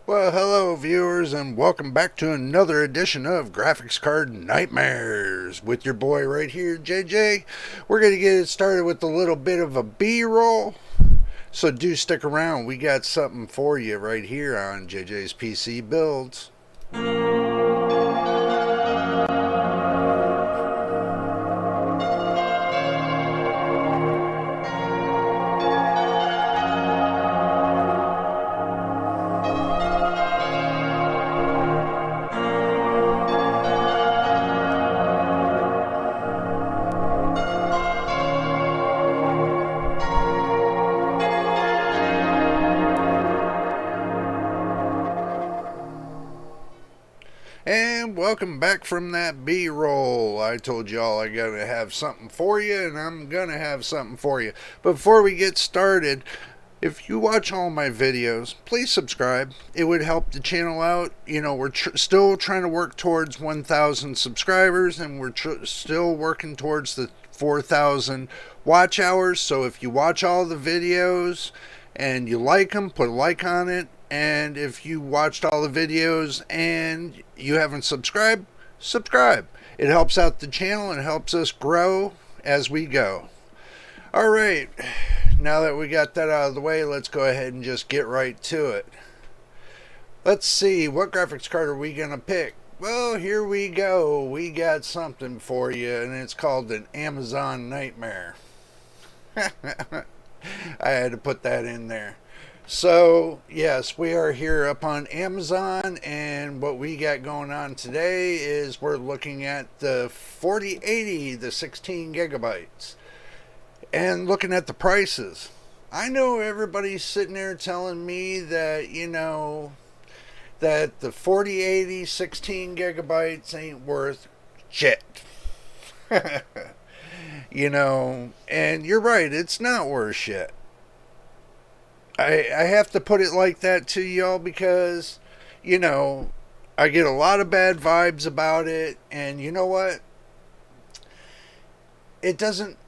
Well, hello, viewers, and welcome back to another edition of Graphics Card Nightmares with your boy right here, JJ. We're going to get it started with a little bit of a B-roll, so do stick around. We got something for you right here on JJ's PC Builds. And welcome back from that B-roll. I told y'all I gotta have something for you, and I'm gonna have something for you. But before we get started, if you watch all my videos, please subscribe. It would help the channel out. You know, we're still trying to work towards 1,000 subscribers, and we're still working towards the 4,000 watch hours. So if you watch all the videos and you like them, put a like on it. And if you watched all the videos and you haven't subscribed, subscribe. It helps out the channel and helps us grow as we go. All right, now that we got that out of the way, let's go ahead and just get right to it. Let's see, what graphics card are we going to pick? Well, here we go. We got something for you, and it's called an Amazon Nightmare. I had to put that in there. So, yes, we are here up on Amazon, and what we got going on today is we're looking at the 4080, the 16 gigabytes, and looking at the prices. I know everybody's sitting there telling me that, that the 4080, 16 gigabytes ain't worth shit. And you're right, it's not worth shit. I have to put it like that to y'all because, I get a lot of bad vibes about it, and you know what? It doesn't,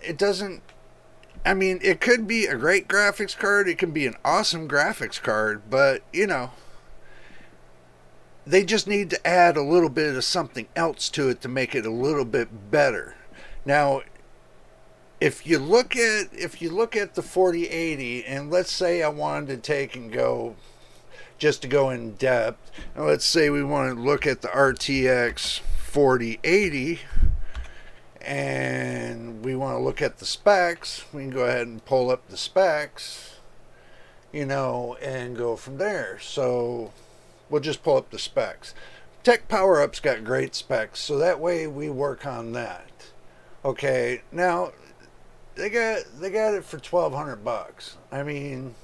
I mean, it could be a great graphics card, it can be an awesome graphics card, but, they just need to add a little bit of something else to it to make it a little bit better. Now, if you look at the 4080, and let's say I wanted to take and go just to go in depth, and let's say we want to look at the RTX 4080 and we want to look at the specs, we can go ahead and pull up the specs, and go from there. So we'll just pull up the specs. Tech Power Up's got great specs, so that way we work on that. Okay, now they got it for $1,200. I mean,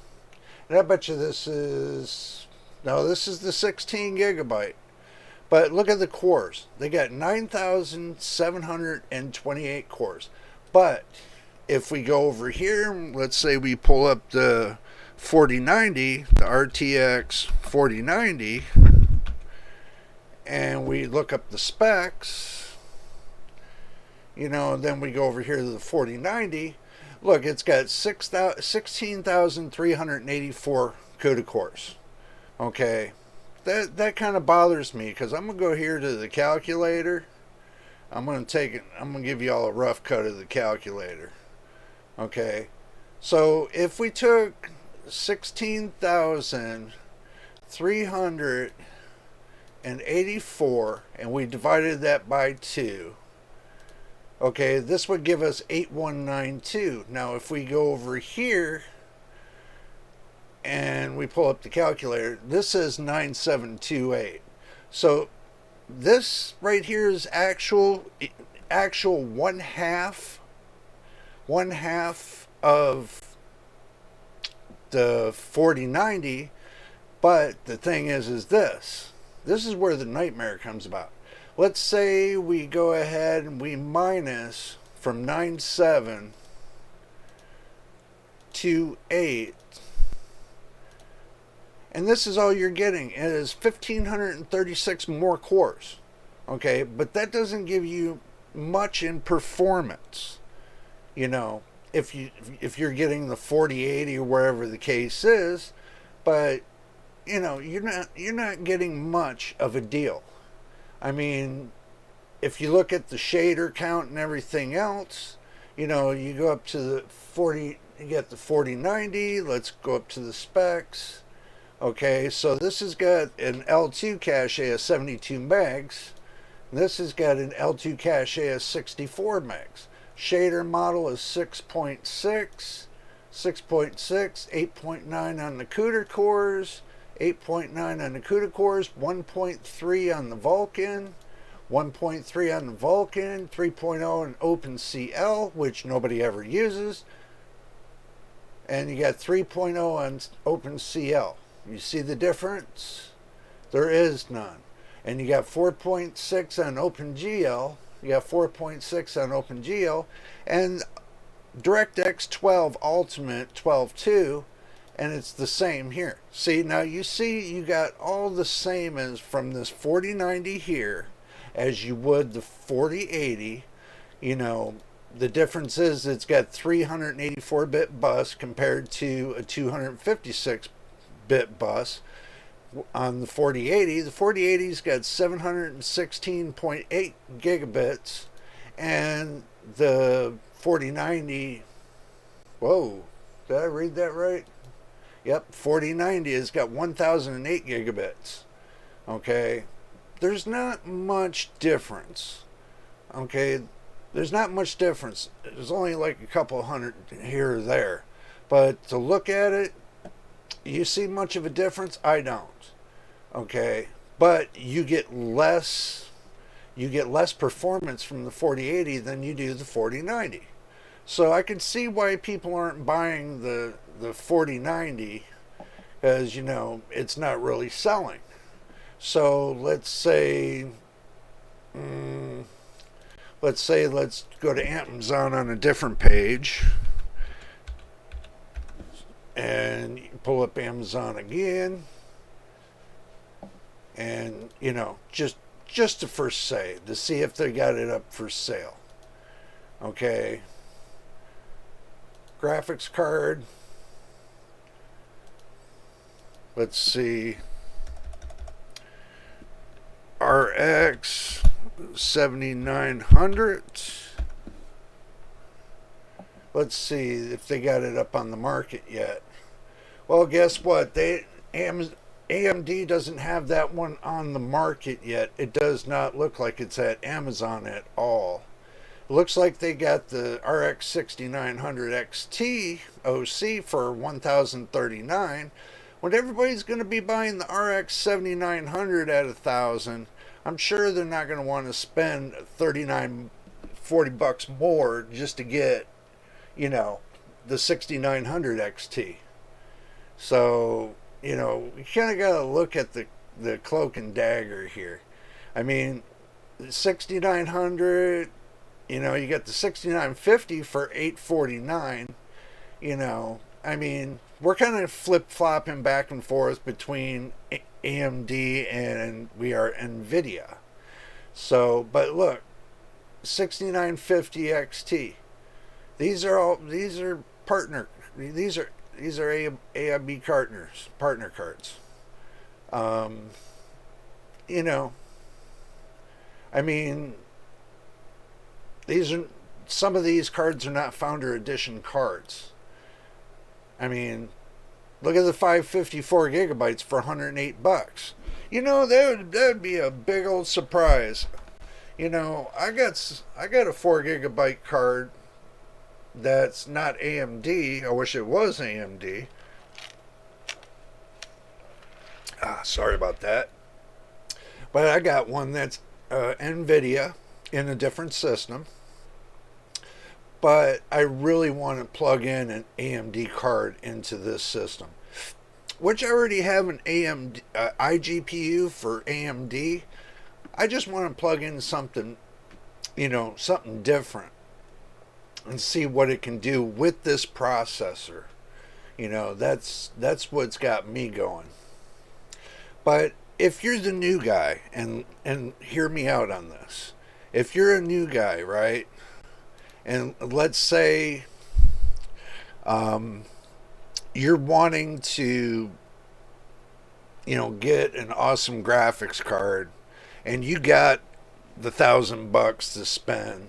and I bet you this is the 16 gigabyte. But look at the cores. They got 9,728 cores. But if we go over here, let's say we pull up the 4090, the RTX 4090, and we look up the specs, then we go over here to the 4090. Look, it's got 16,384 CUDA cores. Okay, that kind of bothers me because I'm gonna go here to the calculator. I'm gonna give you all a rough cut of the calculator. Okay, so if we took 16,384 and we divided that by 2, okay, this would give us 8192. Now, if we go over here and we pull up the calculator, this says 9728. So this right here is actual one half of the 4090. But the thing is this is where the nightmare comes about. Let's say we go ahead and we minus from 97 to 8. And this is all you're getting. It is 1,536 more cores. Okay, but that doesn't give you much in performance. If you're getting the 4080 or wherever the case is, but you're not getting much of a deal. I mean, if you look at the shader count and everything else, you go up to the 40, you get the 4090. Let's go up to the specs. Okay, so this has got an L2 cache of 72 megs. This has got an L2 cache of 64 megs. Shader model is 6.6, 6.6, 8.9 on the CUDA cores, 8.9 on the CUDA cores, 1.3 on the Vulkan, 1.3 on the Vulkan, 3.0 on OpenCL, which nobody ever uses, and you got 3.0 on OpenCL. You see the difference? There is none. And you got 4.6 on OpenGL. You got 4.6 on OpenGL, and DirectX 12 Ultimate 12.2, and it's the same here. See, now you got all the same as from this 4090 here as you would the 4080. The difference is it's got 384-bit bus compared to a 256-bit bus on the 4080. The 4080's got 716.8 gigabits, and the 4090, whoa, did I read that right? Yep, 4090 has got 1008 gigabits. Okay, there's not much difference. Okay, there's not much difference. There's only like a couple hundred here or there. But to look at it, you see much of a difference? I don't. Okay, but you get less performance from the 4080 than you do the 4090. So I can see why people aren't buying the 4090, because it's not really selling. So let's go to Amazon on a different page and pull up Amazon again, and just to first to see if they got it up for sale. Okay, graphics card, let's see, RX 7900. Let's see if they got it up on the market yet. Well, guess what? AMD doesn't have that one on the market yet. It does not look like it's at Amazon at all. It looks like they got the RX 6900 XT OC for $1,039. When everybody's going to be buying the RX 7900 at $1,000, I'm sure they're not going to want to spend $40 more just to get, the 6900 XT. So, you kind of got to look at the cloak and dagger here. I mean, the 6900, you got the 6950 for $849. I mean, we're kind of flip-flopping back and forth between AMD and we are nvidia. So, but look, 6950 XT. These are AIB partner cards. I mean, some of these cards are not founder edition cards. I mean, look at the 554 gigabytes for $108. That would be a big old surprise. I got a 4 gigabyte card that's not AMD. I wish it was AMD. Sorry about that. But I got one that's nvidia in a different system. But I really want to plug in an AMD card into this system, which I already have an AMD iGPU for AMD. I just want to plug in something, something different, and see what it can do with this processor. That's what's got me going. But if you're the new guy, and hear me out on this, if you're a new guy, right? And let's say you're wanting to get an awesome graphics card, and you got the $1,000 to spend.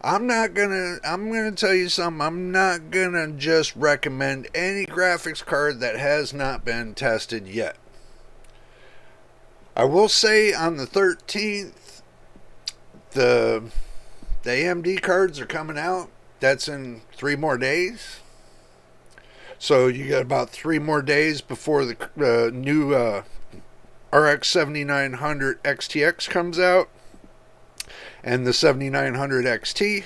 I'm gonna tell you something. I'm not gonna just recommend any graphics card that has not been tested yet. I will say on the 13th, the AMD cards are coming out. That's in 3 more days. So you got about 3 more days before the new RX 7900 XTX comes out and the 7900 XT.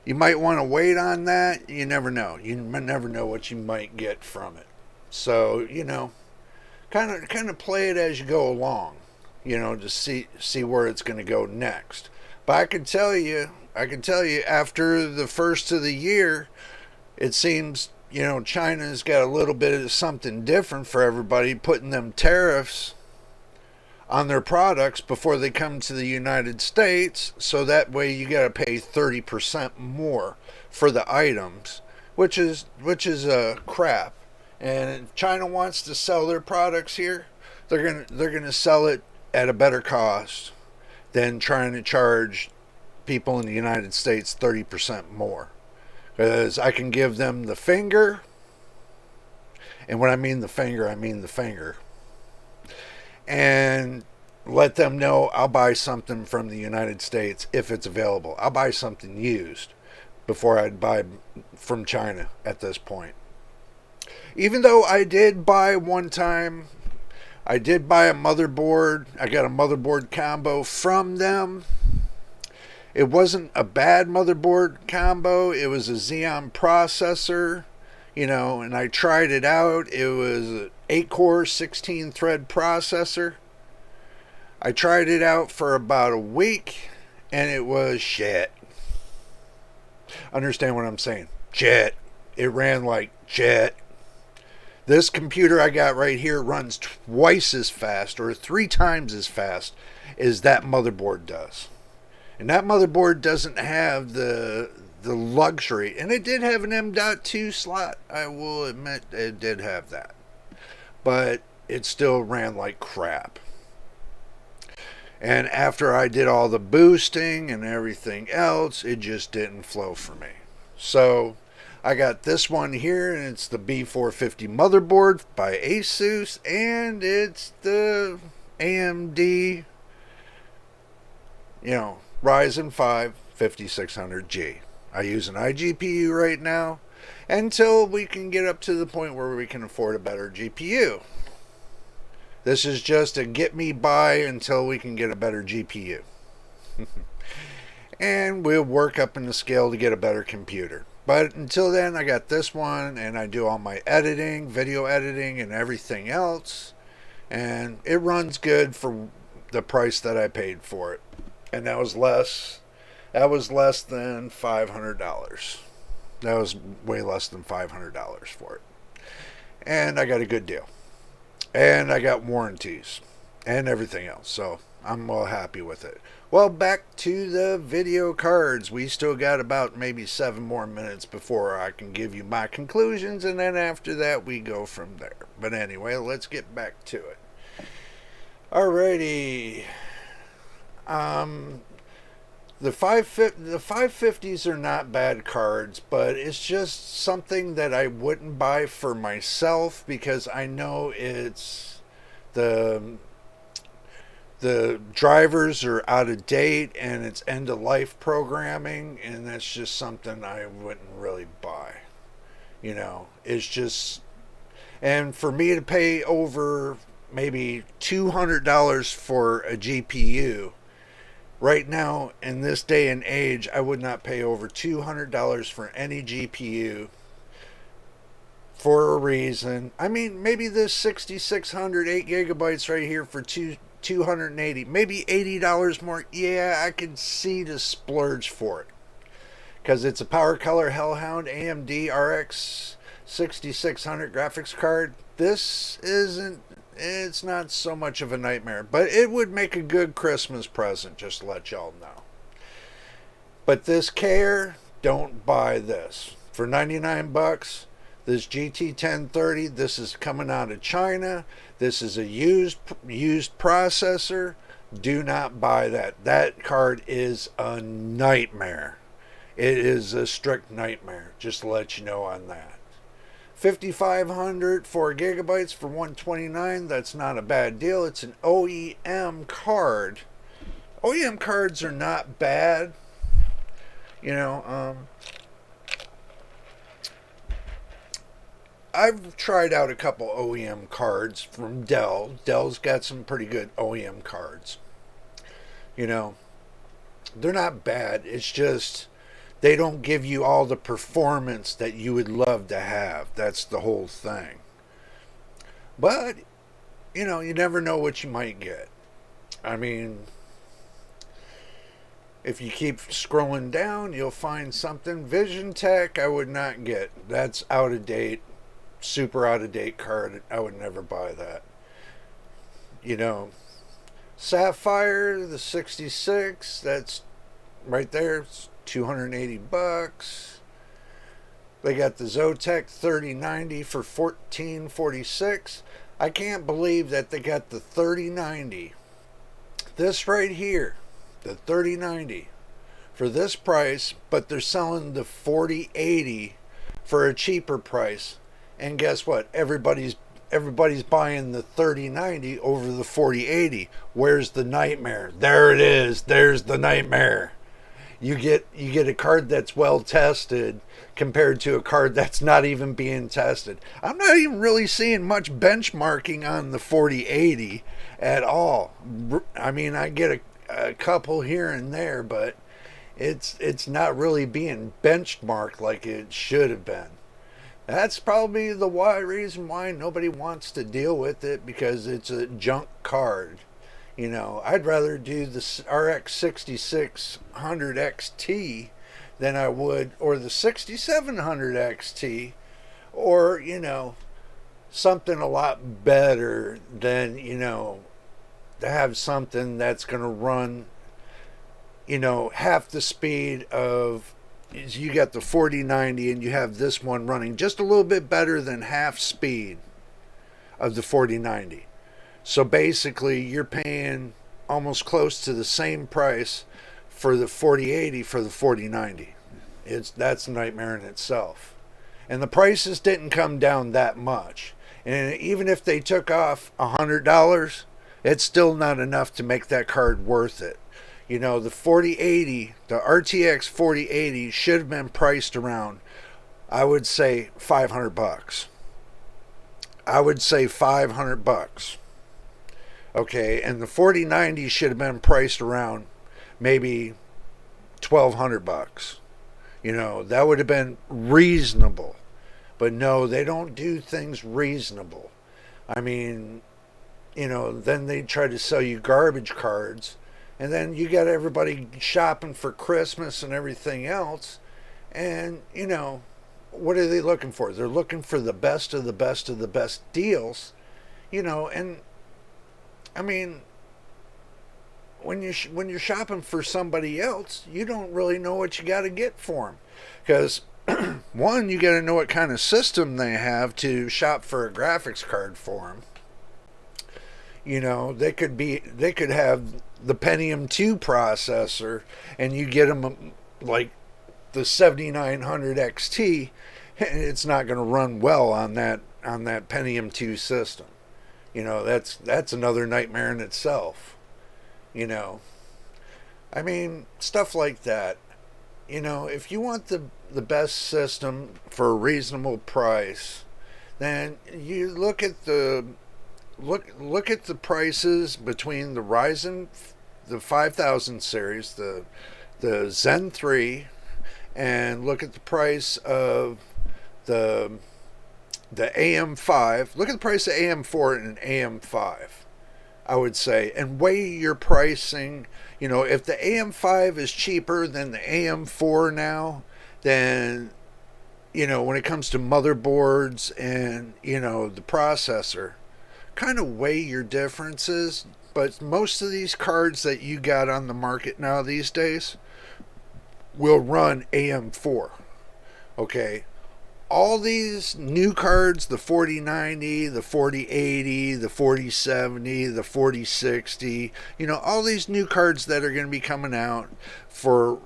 You might want to wait on that. You never know. You never know what you might get from it. So kind of play it as you go along. To see where it's going to go next. But I can tell you, after the first of the year, it seems China's got a little bit of something different for everybody, putting them tariffs on their products before they come to the United States, so that way you got to pay 30% more for the items, which is crap. And if China wants to sell their products here, they're gonna sell it at a better cost than trying to charge people in the United States 30% more. Because I can give them the finger, and when I mean the finger, I mean the finger, and let them know I'll buy something from the United States if it's available. I'll buy something used before I'd buy from China at this point. Even though I did buy one time, I did buy a motherboard. I got a motherboard combo from them. It wasn't a bad motherboard combo. It was a Xeon processor, and I tried it out. It was an 8-core, 16-thread processor. I tried it out for about a week, and it was shit. Understand what I'm saying? Shit. It ran like shit. This computer I got right here runs twice as fast, or 3 times as fast, as that motherboard does. And that motherboard doesn't have the luxury. And it did have an M.2 slot. I will admit it did have that. But it still ran like crap. And after I did all the boosting and everything else, it just didn't flow for me. So I got this one here, and it's the B450 motherboard by Asus. And it's the AMD, Ryzen 5 5600G. I use an iGPU right now until we can get up to the point where we can afford a better GPU. This is just a get me by until we can get a better GPU. And we'll work up in the scale to get a better computer. But until then, I got this one, and I do all my editing, video editing, and everything else. And it runs good for the price that I paid for it. And that was less than $500. That was way less than $500 for it. And I got a good deal. And I got warranties and everything else. So I'm well happy with it. Well, back to the video cards. We still got about maybe 7 more minutes before I can give you my conclusions. And then after that, we go from there. But anyway, let's get back to it. Alrighty. The 550s are not bad cards, but it's just something that I wouldn't buy for myself because I know it's the drivers are out of date and it's end of life programming, and that's just something I wouldn't really buy. It's just, and for me to pay over maybe $200 for a GPU right now, in this day and age, I would not pay over $200 for any GPU for a reason. I mean, maybe this 6600 8 gigabytes right here for 280, maybe $80 more. Yeah, I can see the splurge for it because it's a Power Color Hellhound AMD RX 6600 graphics card. This isn't, it's not so much of a nightmare, but it would make a good Christmas present, just to let y'all know. But this don't buy this. For $99, This GT1030, this is coming out of China. This is a used processor. Do not buy that. That card is a nightmare. It is a strict nightmare. Just to let you know on that. 5500 4 gigabytes for 129. That's not a bad deal. It's an OEM card. OEM cards are not bad. You know, I've tried out a couple OEM cards from Dell. Dell's got some pretty good OEM cards. You know, they're not bad. It's just they don't give you all the performance that you would love to have. That's the whole thing. But, you know, you never know what you might get. I mean, if you keep scrolling down, you'll find something. Vision Tech, I would not get. That's out of date. Super out of date card. I would never buy that. You know, Sapphire, the 66, that's right there. It's $280. They got the Zotac 3090 for $1446. I can't believe that they got the 3090. This right here, the 3090, for this price, but they're selling the 4080 for a cheaper price. And guess what? Everybody's buying the 3090 over the 4080. Where's the nightmare? There it is. There's the nightmare. You get a card that's well tested compared to a card that's not even being tested. I'm not even really seeing much benchmarking on the 4080 at all. I mean, I get a couple here and there, but it's not really being benchmarked like it should have been. That's probably the reason why nobody wants to deal with it, because it's a junk card. You know, I'd rather do the RX 6600 XT than I would, or the 6700 XT, or, you know, something a lot better than, you know, to have something that's going to run, you know, half the speed of, you got the 4090 and you have this one running just a little bit better than half speed of the 4090. So basically you're paying almost close to the same price for the 4080 for the 4090. That's a nightmare in itself. And the prices didn't come down that much. And even if they took off $100, it's still not enough to make that card worth it. You know, the 4080, the RTX 4080 should have been priced around, I would say, $500. I would say $500. Okay, and the 4090 should have been priced around maybe $1,200. You know, that would have been reasonable. But no, they don't do things reasonable. I mean, you know, then they try to sell you garbage cards. And then you got everybody shopping for Christmas and everything else. And, you know, what are they looking for? They're looking for the best of the best of the best deals. You know, and, I mean, when you're shopping for somebody else, you don't really know what you got to get for them. Because, one, you got to know what kind of system they have to shop for a graphics card for them. You know, they could have the Pentium 2 processor, and you get them like the 7900 XT, and it's not going to run well on that Pentium 2 system. You know, that's another nightmare in itself. You know, I mean, stuff like that. You know, if you want the best system for a reasonable price, then you look at the prices between the Ryzen, the 5000 series, the Zen 3, and look at the price of the AM5. Look at the price of AM4 and AM5, I would say, and weigh your pricing. You know, if the AM5 is cheaper than the AM4 now, then, you know, when it comes to motherboards and, you know, the processor, kind of weigh your differences. But most of these cards that you got on the market now these days will run AM4. Okay, all these new cards, the 4090, the 4080, the 4070, the 4060, all these new cards that are going to be coming out for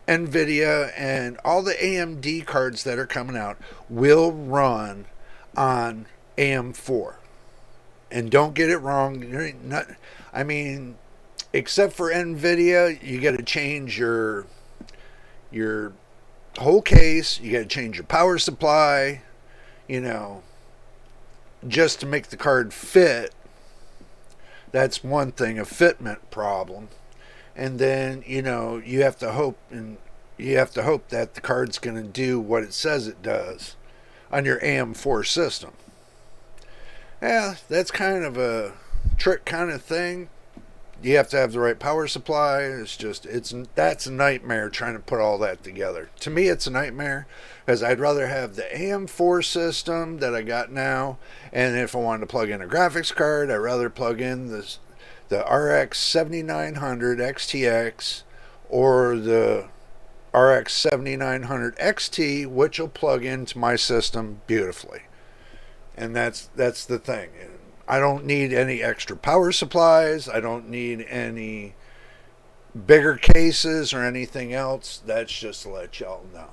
nvidia, and all the AMD cards that are coming out will run on AM4. And don't get it wrong, I mean, except for nvidia, you got to change your whole case. You got to change your power supply, you know, just to make the card fit. That's one thing, a fitment problem. And then, you have to hope that the card's going to do what it says it does on your AM4 system. Yeah, that's kind of a trick kind of thing. You have to have the right power supply. That's a nightmare trying to put all that together. To me, it's a nightmare because I'd rather have the AM4 system that I got now, and if I wanted to plug in a graphics card, I'd rather plug in the RX 7900 XTX or the RX 7900 XT, which will plug into my system beautifully. And that's the thing. I don't need any extra power supplies. I don't need any bigger cases or anything else. That's just to let y'all know.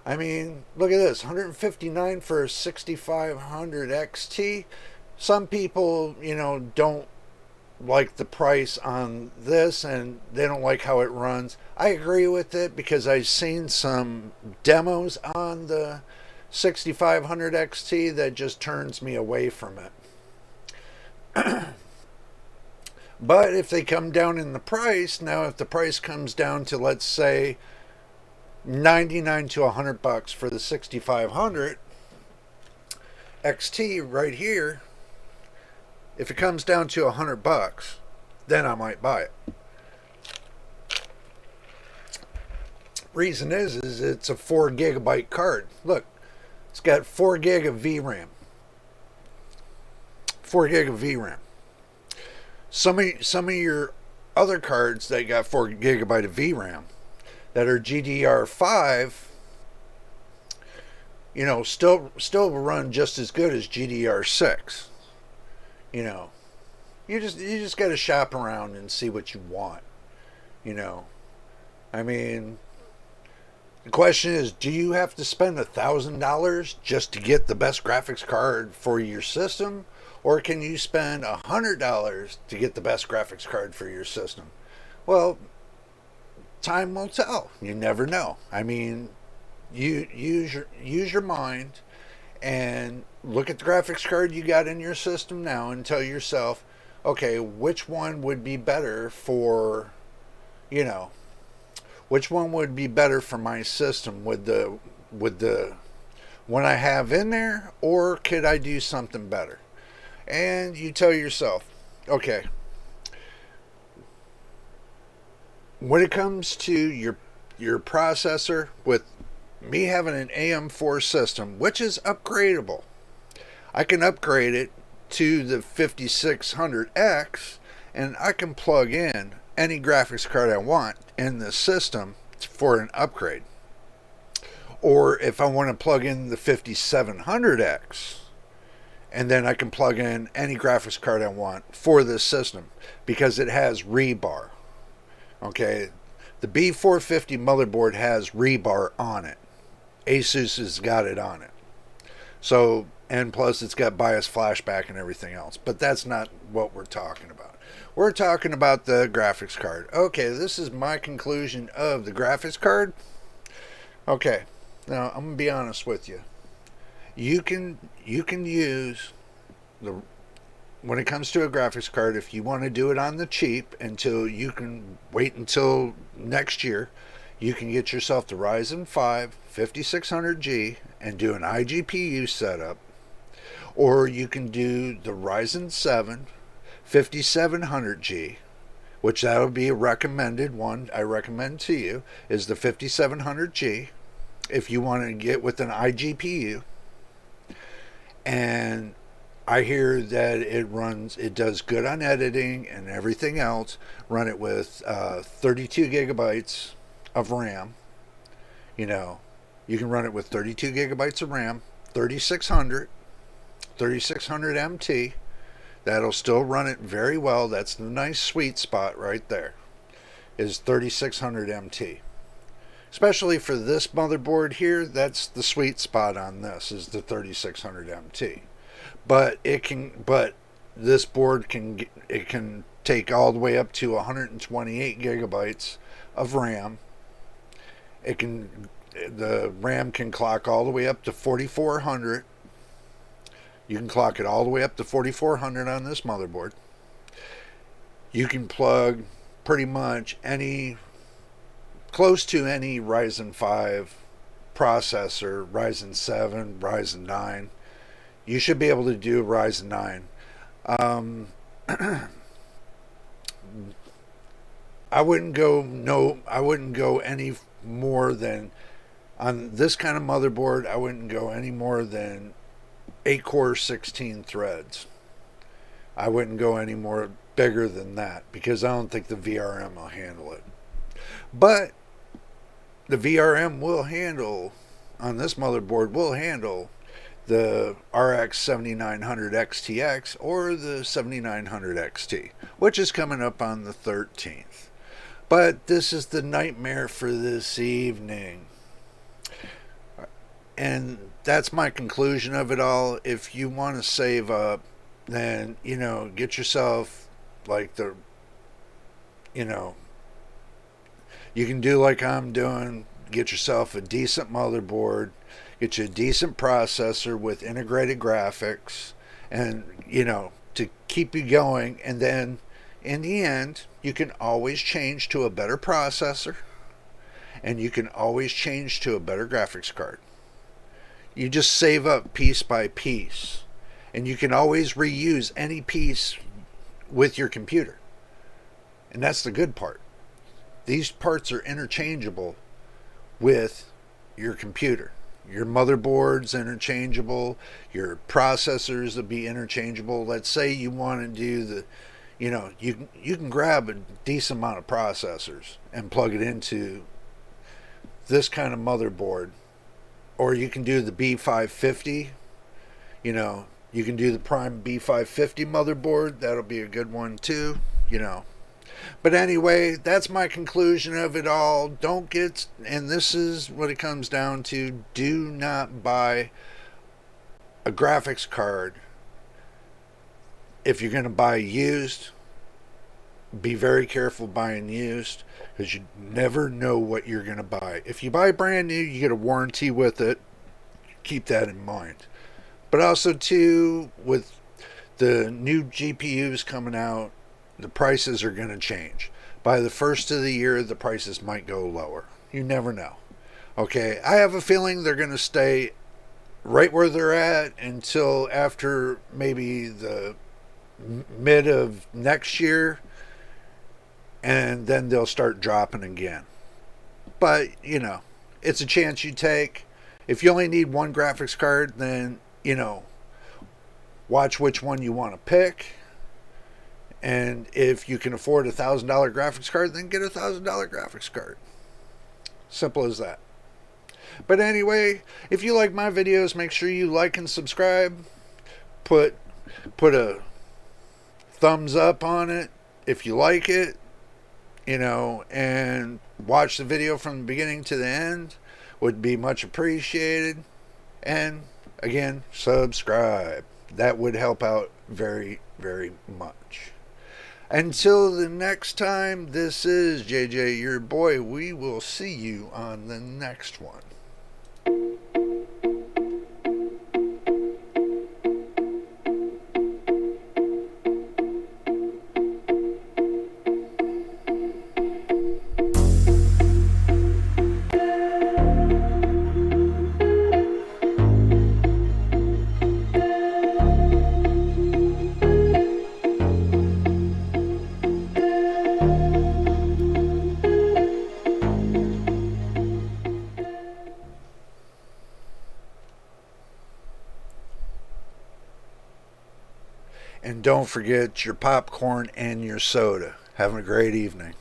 I mean, look at this, $159 for a 6500 XT. Some people, don't like the price on this, and they don't like how it runs. I agree with it because I've seen some demos on the 6500 XT that just turns me away from it. But if they come down in the price, now if the price comes down to, let's say, 99 to $100 for the 6500 XT right here, if it comes down to $100, then I might buy it. Reason is it's a 4 gigabyte card. Look, it's got 4 gig of VRAM. 4 gig of VRAM. Some of your other cards that got 4 gigabyte of VRAM that are GDR5, still run just as good as GDR6. You just got to shop around and see what you want. I mean, the question is, do you have to spend $1,000 just to get the best graphics card for your system? Or can you spend $100 to get the best graphics card for your system? Well, time will tell. You never know. I mean, you use your mind and look at the graphics card you got in your system now and tell yourself, okay, which one would be better for, which one would be better for my system with the one I have in there, or could I do something better? And you tell yourself, okay, when it comes to your processor, with me having an AM4 system, which is upgradable, I can upgrade it to the 5600X, and I can plug in any graphics card I want in the system for an upgrade. Or if I want to plug in the 5700X, and then I can plug in any graphics card I want for this system because it has rebar. Okay, the B450 motherboard has rebar on it. Asus has got it on it. So, and plus it's got BIOS flashback and everything else. But that's not what we're talking about. We're talking about the graphics card. Okay, this is my conclusion of the graphics card. Okay, now I'm going to be honest with you. You can use the, when it comes to a graphics card, if you want to do it on the cheap until you can wait until next year, you can get yourself the Ryzen 5 5600G and do an iGPU setup, or you can do the Ryzen 7 5700G, which that'll be a recommended one. I recommend to you is the 5700G if you want to get with an iGPU. And I hear that it does good on editing and everything else. Run it with 32 gigabytes of RAM, You can run it with 32 gigabytes of RAM, 3600 MT. That'll still run it very well. That's the nice sweet spot right there, is 3600 MT. Especially for this motherboard here, that's the sweet spot on this, is the 3600 MT. But this board can take all the way up to 128 gigabytes of RAM. The RAM can clock all the way up to 4400. You can clock it all the way up to 4400 on this motherboard. You can plug pretty much close to any Ryzen 5 processor, Ryzen 7, Ryzen 9. You should be able to do Ryzen 9. I wouldn't go any more than, on this kind of motherboard, I wouldn't go any more than 8 core 16 threads. I wouldn't go any more bigger than that because I don't think the VRM will handle it. But the VRM will handle, on this motherboard, will handle the RX 7900 XTX or the 7900 XT, which is coming up on the 13th. But this is the nightmare for this evening. And that's my conclusion of it all. If you want to save up, then, get yourself like you can do like I'm doing. Get yourself a decent motherboard, get you a decent processor with integrated graphics, and, to keep you going. And then in the end, you can always change to a better processor, and you can always change to a better graphics card. You just save up piece by piece, and you can always reuse any piece with your computer. And that's the good part. These parts are interchangeable with your computer. Your motherboard's interchangeable, your processors will be interchangeable. Let's say you want to do you can grab a decent amount of processors and plug it into this kind of motherboard. Or you can do the B550. You can do the Prime B550 motherboard. That'll be a good one too. But anyway, that's my conclusion of it all. And this is what it comes down to. Do not buy a graphics card. If you're going to buy used, be very careful buying used, because you never know what you're going to buy. If you buy brand new, you get a warranty with it. Keep that in mind. But also too, with the new GPUs coming out, the prices are going to change. By the first of the year, the prices might go lower. You never know. Okay, I have a feeling they're going to stay right where they're at until after maybe the mid of next year, and then they'll start dropping again. But, it's a chance you take. If you only need one graphics card, then, watch which one you want to pick. And if you can afford $1,000 graphics card, then get $1,000 graphics card. Simple as that. But anyway, if you like my videos, make sure you like and subscribe. Put a thumbs up on it if you like it, and watch the video from the beginning to the end. Would be much appreciated. And again, subscribe. That would help out very, very much. Until the next time, this is JJ, your boy. We will see you on the next one. And don't forget your popcorn and your soda. Have a great evening.